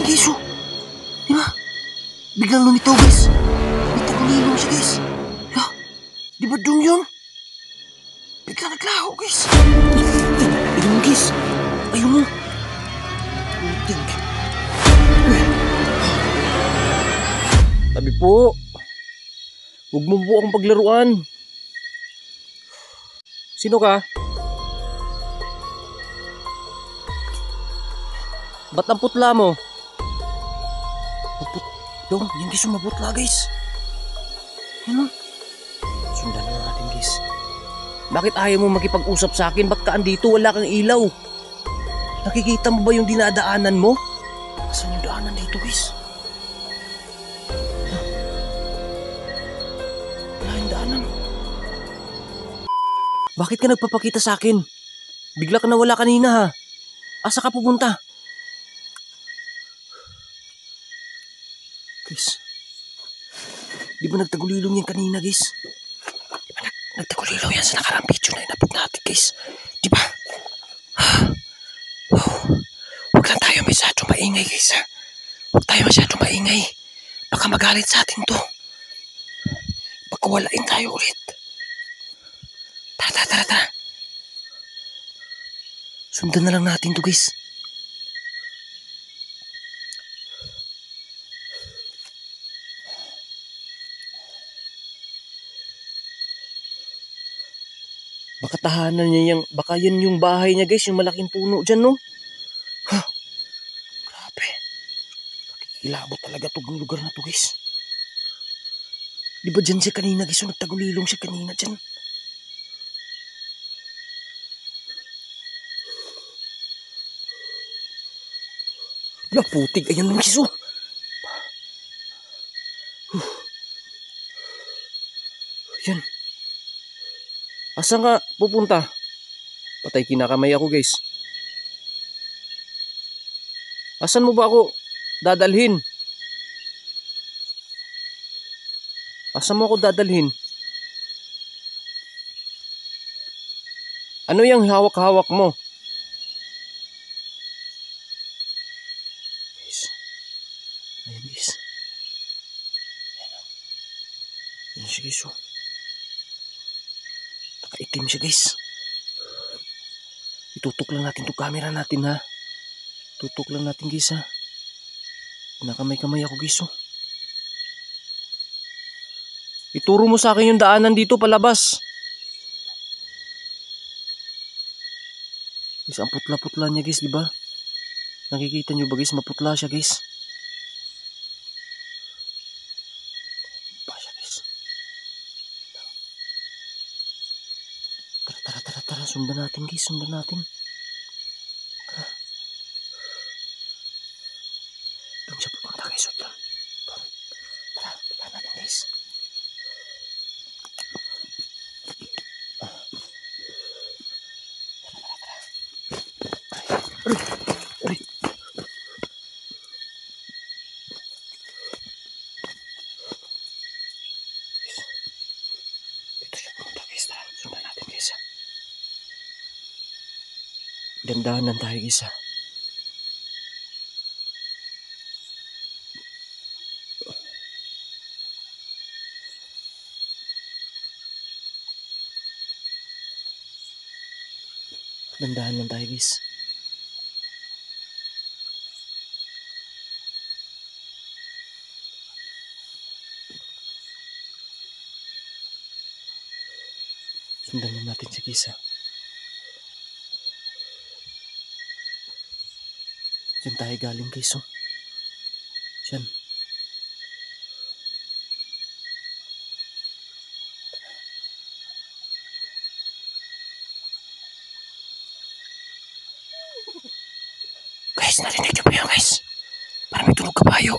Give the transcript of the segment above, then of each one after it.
guys, oh. Di ba? Biglang lumitaw, guys. May tagulilong siya, guys. Ya, di ba dong yun? Biglang naglaho, guys. Ayun, guys. Ayun mo. Putig. Tabi po. Huwag mo po akong paglaruan. Sino ka? Ba't ang putla mo? Dong, yan guys, mabutla, guys. Yan, oh. Sundan na natin, guys. Bakit ayaw mo makipag-usap sa akin? Ba't ka andito? Wala kang ilaw. Nakikita mo ba yung dinadaanan mo? Saan yung daanan dito, guys? Wala yung daanan. Bakit ka nagpapakita sa akin? Bigla ka nawala kanina, ha? Asa ka pupunta? Guys, di ba nagtagulilong yan kanina, guys? Di ba nagtagulilong yan sa nakarang video na inabot natin, guys? Di ba? Huwag lang tayo masyadong maingay, guys, ha? Huwag tayo masyadong maingay. Baka magalit sa atin to. Pagkawalain tayo ulit. Tara. Sundan na lang natin to, guys. Baka tahanan niya yung... Baka yan yung bahay niya, guys. Yung malaking puno dyan, no? Grabe. Nakikilabot talaga itong lugar na to, guys. Di ba dyan siya kanina, guys? So, nagtagulilong siya kanina dyan. La, putig. Ayan mo, guys, oh. Yan. Asan ka pupunta? Patay, kinakamay ako, guys. Asan mo ba ako dadalhin? Asan mo ako dadalhin? Ano yung hawak-hawak mo? Guys. Ayan, guys. Ayan siya, guys, oh. Nakaitim siya, guys. Itutok lang natin itong camera natin, ha. Tutok lang natin, guys, ha. Nakamay-kamay ako, guys, oh. Ituro mo sa akin yung daanan dito palabas. Guys, ang putla-putla niya, guys, di ba? Nakikita niyo ba, guys? Maputla siya, guys. Pa siya, guys. Tara. Sundan natin, guys. Sundan natin. Tara. Doon siya pupunta, guys. Doon. Tara, punta natin, guys. Aray. Dito siya pumunta, guys. Tara, sundan natin, guys, ha. Dandahan tayo, guys, ha. Dandahan lang tayo, guys. Sundan lang natin si Kisa. Diyan tayo galing, guys, oh. Diyan. Guys, narinig niyo ba yun, guys? Parang may tunog kabayo.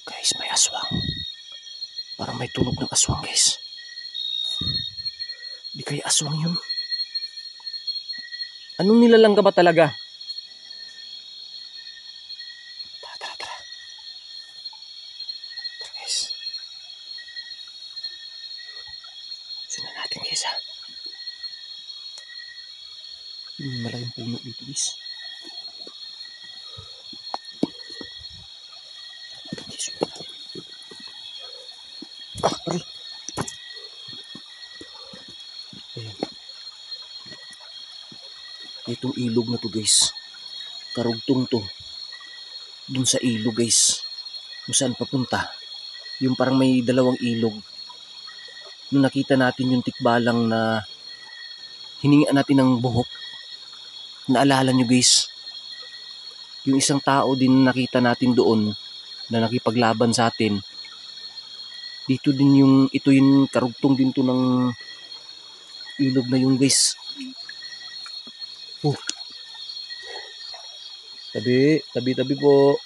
Guys, may aswang. Parang may tunog ng aswang, guys. Di kaya aswang yun? Anong nilalang ka ba talaga? Tara. Tara, guys. Sundan natin. natin guys ha. Yung malaking puno dito guys. Aray. Ayan. Itong ilog na to guys. Karugtong to. Dun sa ilog guys. Kung saan papunta. Yung parang may dalawang ilog. Nung nakita natin yung tikbalang na hiningaan natin ng buhok. Naalala nyo guys. Yung isang tao din nakita natin doon na nakipaglaban sa atin. Dito din yung, ito yung karugtong din to ng ilog na yung guys. Tabi po.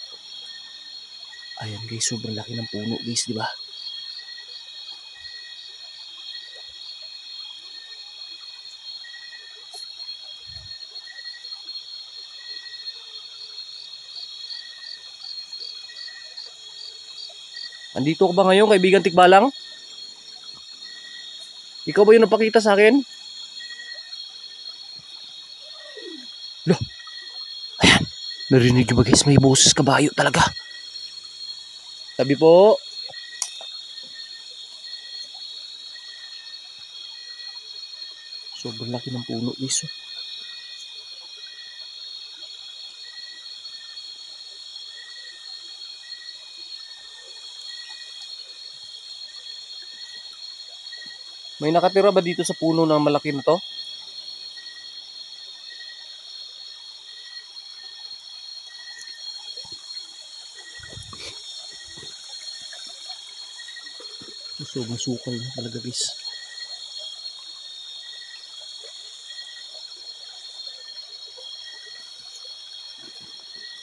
Ayan guys, sobrang laki ng puno guys, di ba? Andito ka ba ngayon, kaibigan Tikbalang? Ikaw ba yung napakita sa akin? Loh, ayan. Narinig nyo ba guys, may boses kabayo talaga. Tabi po. Sobrang laki ng puno guys. May nakatira ba dito sa puno ng malaki na to? Sobrang sukal na talaga guys.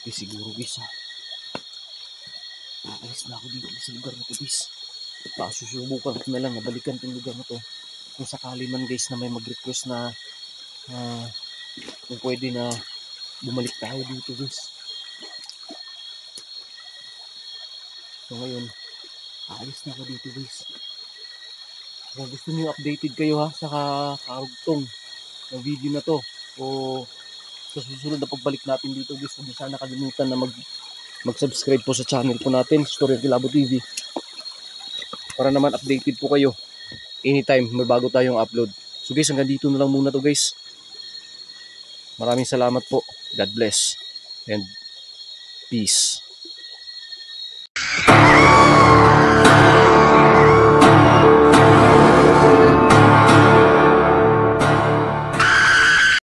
Okay, siguro guys ha. Aalis na ako dito sa lugar na to guys. Susubukan ko na lang na balikan itong lugar na to. Kung sakali man guys na may mag-request na kung pwede na bumalik tayo dito guys. So ngayon, aalis na ako dito guys. Kung gusto niyo updated kayo ha sa karugtong ng video na to o sa susunod na pagbalik natin dito guys, huwag sana kalimutan na mag-subscribe po sa channel po natin, Storya Kilabo TV, para naman updated po kayo anytime may bago tayong upload. So guys, hanggang dito na lang muna to guys. Maraming salamat po. God bless and peace.